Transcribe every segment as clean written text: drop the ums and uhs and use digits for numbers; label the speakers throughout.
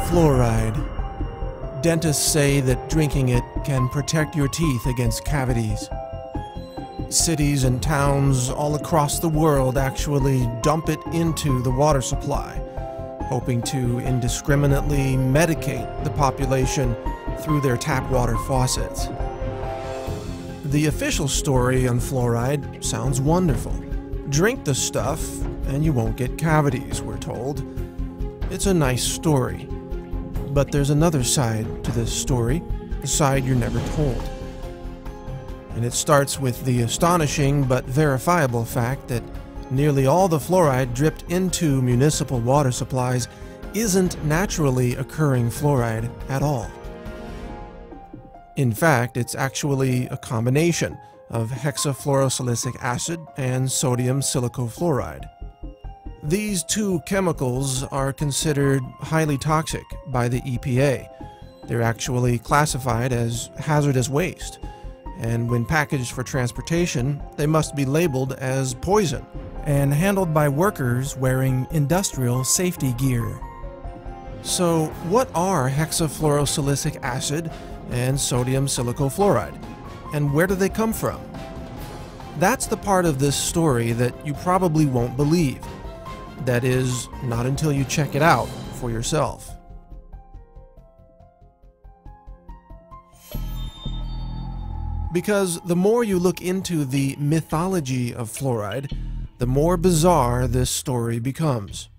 Speaker 1: Fluoride. Dentists say that drinking it can protect your teeth against cavities. Cities and towns all across the world actually dump it into the water supply, hoping to indiscriminately medicate the population through their tap water faucets. The official story on fluoride sounds wonderful. Drink the stuff and you won't get cavities, we're told. It's a nice story. But there's another side to this story, the side you're never told. And it starts with the astonishing but verifiable fact that nearly all the fluoride dripped into municipal water supplies isn't naturally occurring fluoride at all. In fact, it's actually a combination of hexafluorosilicic acid and sodium silicofluoride. These two chemicals are considered highly toxic by the EPA. They're actually classified as hazardous waste, and when packaged for transportation, they must be labeled as poison and handled by workers wearing industrial safety gear. So, what are hexafluorosilicic acid and sodium silicofluoride, and where do they come from? That's the part of this story that you probably won't believe. That is, not until you check it out for yourself. Because the more you look into the mythology of fluoride, the more bizarre this story becomes.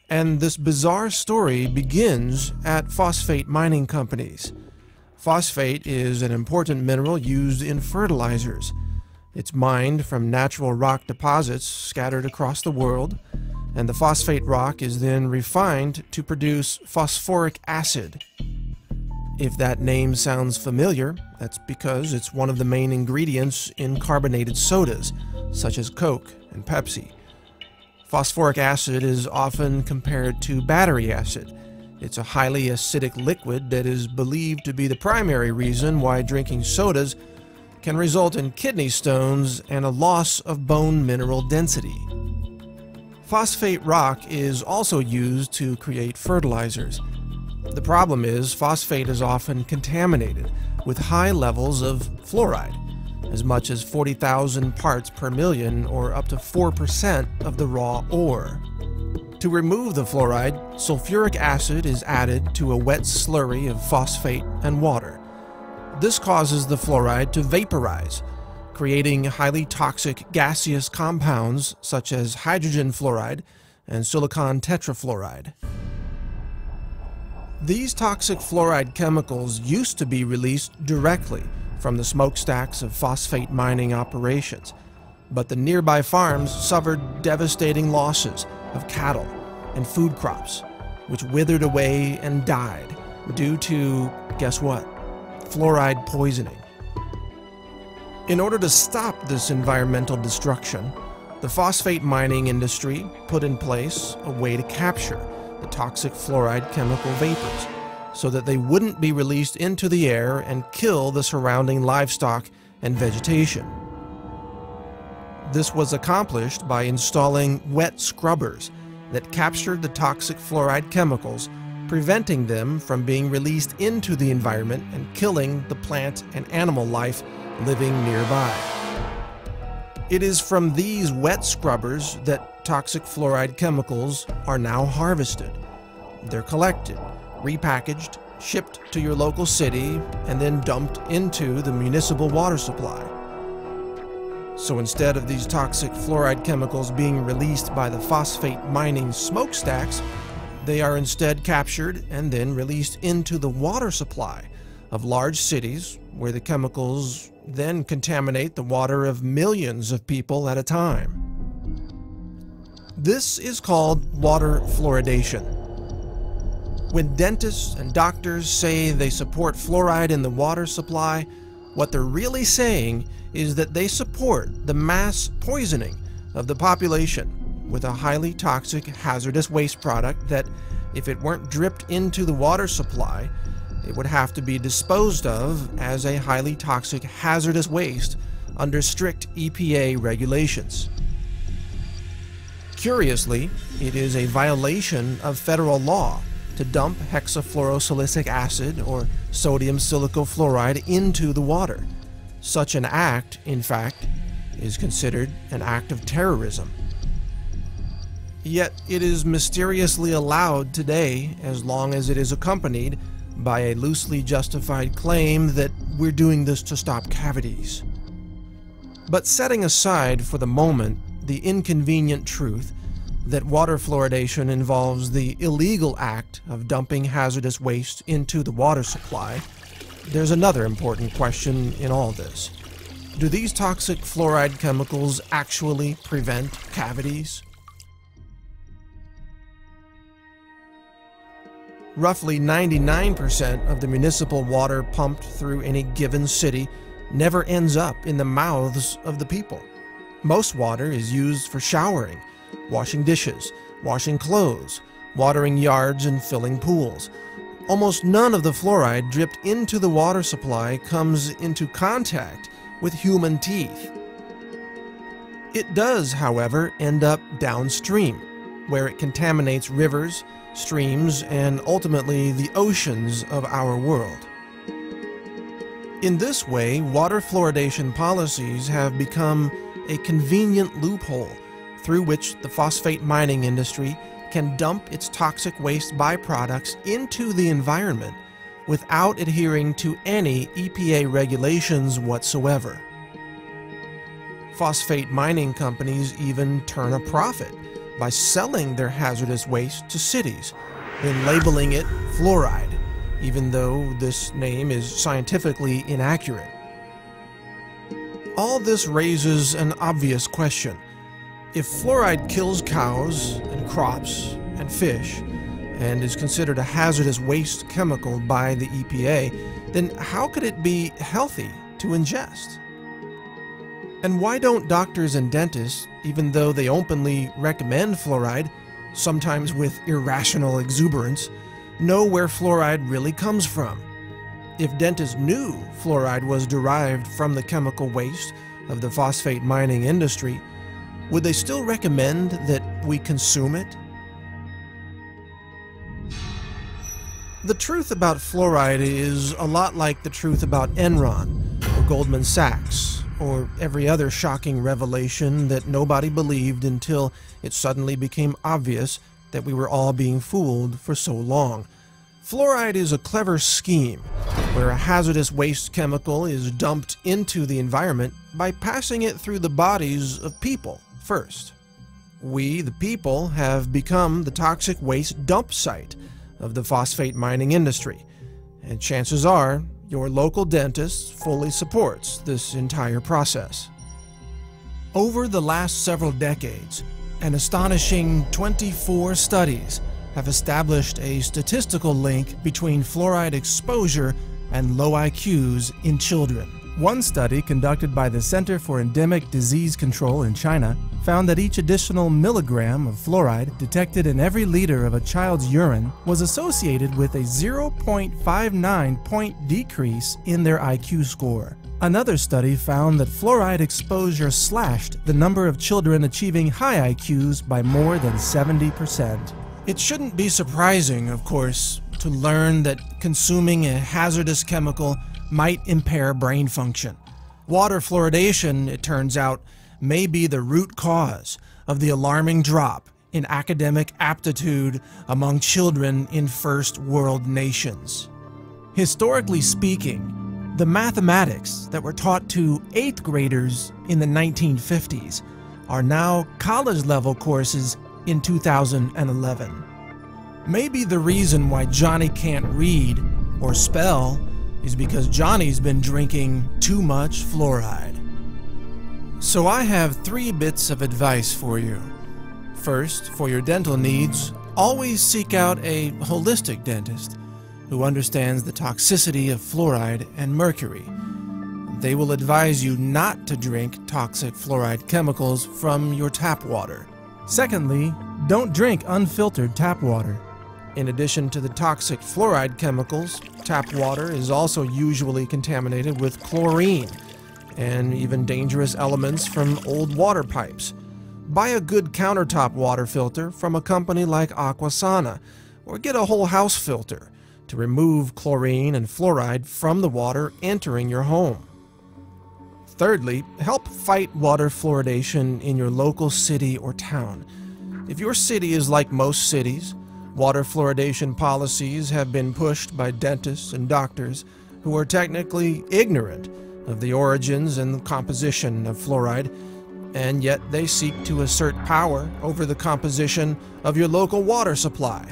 Speaker 1: And this bizarre story begins at phosphate mining companies. Phosphate is an important mineral used in fertilizers. It's mined from natural rock deposits scattered across the world, and the phosphate rock is then refined to produce phosphoric acid. If that name sounds familiar, that's because it's one of the main ingredients in carbonated sodas, such as Coke and Pepsi. Phosphoric acid is often compared to battery acid. It's a highly acidic liquid that is believed to be the primary reason why drinking sodas can result in kidney stones and a loss of bone mineral density. Phosphate rock is also used to create fertilizers. The problem is phosphate is often contaminated with high levels of fluoride, as much as 40,000 parts per million, or up to 4% of the raw ore. To remove the fluoride, sulfuric acid is added to a wet slurry of phosphate and water. This causes the fluoride to vaporize, creating highly toxic gaseous compounds such as hydrogen fluoride and silicon tetrafluoride. These toxic fluoride chemicals used to be released directly from the smokestacks of phosphate mining operations, but the nearby farms suffered devastating losses of cattle and food crops, which withered away and died due to, guess what? Fluoride poisoning. In order to stop this environmental destruction, the phosphate mining industry put in place a way to capture the toxic fluoride chemical vapors so that they wouldn't be released into the air and kill the surrounding livestock and vegetation. This was accomplished by installing wet scrubbers that captured the toxic fluoride chemicals, preventing them from being released into the environment and killing the plant and animal life living nearby. It is from these wet scrubbers that toxic fluoride chemicals are now harvested. They're collected, repackaged, shipped to your local city, and then dumped into the municipal water supply. So instead of these toxic fluoride chemicals being released by the phosphate mining smokestacks, they are instead captured and then released into the water supply of large cities, where the chemicals then contaminate the water of millions of people at a time. This is called water fluoridation. When dentists and doctors say they support fluoride in the water supply, what they're really saying is that they support the mass poisoning of the population with a highly toxic hazardous waste product that, if it weren't dripped into the water supply, it would have to be disposed of as a highly toxic hazardous waste under strict EPA regulations. Curiously, it is a violation of federal law to dump hexafluorosilicic acid or sodium silicofluoride into the water. Such an act, in fact, is considered an act of terrorism. Yet it is mysteriously allowed today as long as it is accompanied by a loosely justified claim that we're doing this to stop cavities. But setting aside for the moment the inconvenient truth that water fluoridation involves the illegal act of dumping hazardous waste into the water supply, there's another important question in all this. Do these toxic fluoride chemicals actually prevent cavities? Roughly 99% of the municipal water pumped through any given city never ends up in the mouths of the people. Most water is used for showering, washing dishes, washing clothes, watering yards, and filling pools. Almost none of the fluoride dripped into the water supply comes into contact with human teeth. It does, however, end up downstream, where it contaminates rivers, streams, and ultimately the oceans of our world. In this way, water fluoridation policies have become a convenient loophole through which the phosphate mining industry can dump its toxic waste byproducts into the environment without adhering to any EPA regulations whatsoever. Phosphate mining companies even turn a profit by selling their hazardous waste to cities, then labeling it fluoride, even though this name is scientifically inaccurate. All this raises an obvious question. If fluoride kills cows and crops and fish and is considered a hazardous waste chemical by the EPA, then how could it be healthy to ingest? And why don't doctors and dentists, even though they openly recommend fluoride, sometimes with irrational exuberance, know where fluoride really comes from? If dentists knew fluoride was derived from the chemical waste of the phosphate mining industry, would they still recommend that we consume it? The truth about fluoride is a lot like the truth about Enron or Goldman Sachs, or every other shocking revelation that nobody believed until it suddenly became obvious that we were all being fooled for so long. Fluoride is a clever scheme where a hazardous waste chemical is dumped into the environment by passing it through the bodies of people first. We, the people, have become the toxic waste dump site of the phosphate mining industry, and chances are your local dentist fully supports this entire process. Over the last several decades, an astonishing 24 studies have established a statistical link between fluoride exposure and low IQs in children. One study conducted by the Center for Endemic Disease Control in China found that each additional milligram of fluoride detected in every liter of a child's urine was associated with a 0.59 point decrease in their IQ score. Another study found that fluoride exposure slashed the number of children achieving high IQs by more than 70%. It shouldn't be surprising, of course, to learn that consuming a hazardous chemical might impair brain function. Water fluoridation, it turns out, may be the root cause of the alarming drop in academic aptitude among children in first world nations. Historically speaking, the mathematics that were taught to 8th graders in the 1950s are now college-level courses in 2011. Maybe the reason why Johnny can't read or spell is because Johnny's been drinking too much fluoride. So I have 3 bits of advice for you. First, for your dental needs, always seek out a holistic dentist who understands the toxicity of fluoride and mercury. They will advise you not to drink toxic fluoride chemicals from your tap water. Secondly, don't drink unfiltered tap water. In addition to the toxic fluoride chemicals, tap water is also usually contaminated with chlorine and even dangerous elements from old water pipes. Buy a good countertop water filter from a company like Aquasana or get a whole house filter to remove chlorine and fluoride from the water entering your home. Thirdly, help fight water fluoridation in your local city or town. If your city is like most cities, water fluoridation policies have been pushed by dentists and doctors who are technically ignorant of the origins and the composition of fluoride, and yet they seek to assert power over the composition of your local water supply.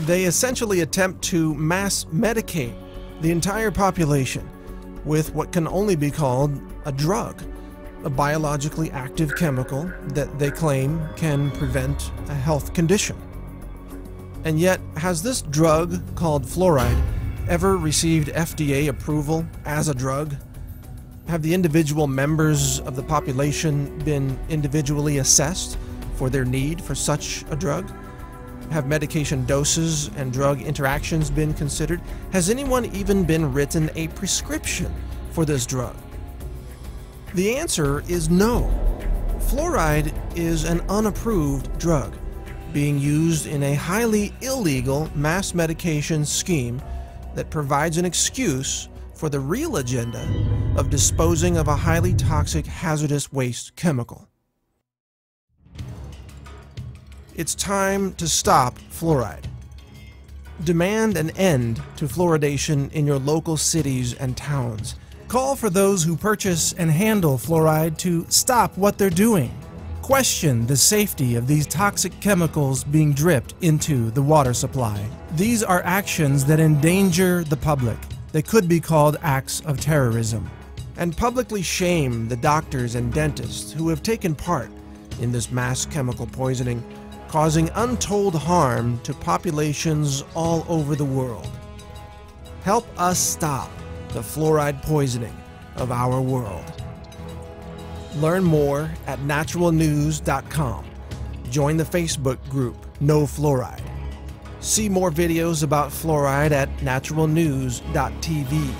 Speaker 1: They essentially attempt to mass medicate the entire population with what can only be called a drug, a biologically active chemical that they claim can prevent a health condition. And yet, has this drug called fluoride ever received FDA approval as a drug? Have the individual members of the population been individually assessed for their need for such a drug? Have medication doses and drug interactions been considered? Has anyone even been written a prescription for this drug? The answer is no. Fluoride is an unapproved drug being used in a highly illegal mass medication scheme that provides an excuse for the real agenda of disposing of a highly toxic, hazardous waste chemical. It's time to stop fluoride. Demand an end to fluoridation in your local cities and towns. Call for those who purchase and handle fluoride to stop what they're doing. Question the safety of these toxic chemicals being dripped into the water supply. These are actions that endanger the public. They could be called acts of terrorism. And publicly shame the doctors and dentists who have taken part in this mass chemical poisoning, causing untold harm to populations all over the world. Help us stop the fluoride poisoning of our world. Learn more at naturalnews.com. Join the Facebook group No Fluoride. See more videos about fluoride at naturalnews.tv.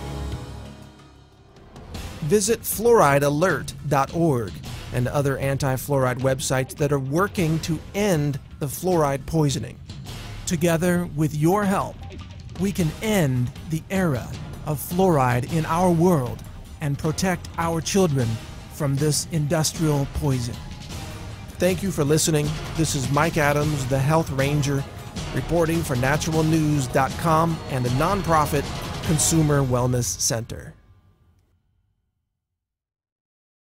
Speaker 1: Visit fluoridealert.org and other anti-fluoride websites that are working to end the fluoride poisoning. Together, with your help, we can end the era of fluoride in our world and protect our children from this industrial poison. Thank you for listening. This is Mike Adams, the Health Ranger, reporting for naturalnews.com and the nonprofit Consumer Wellness Center.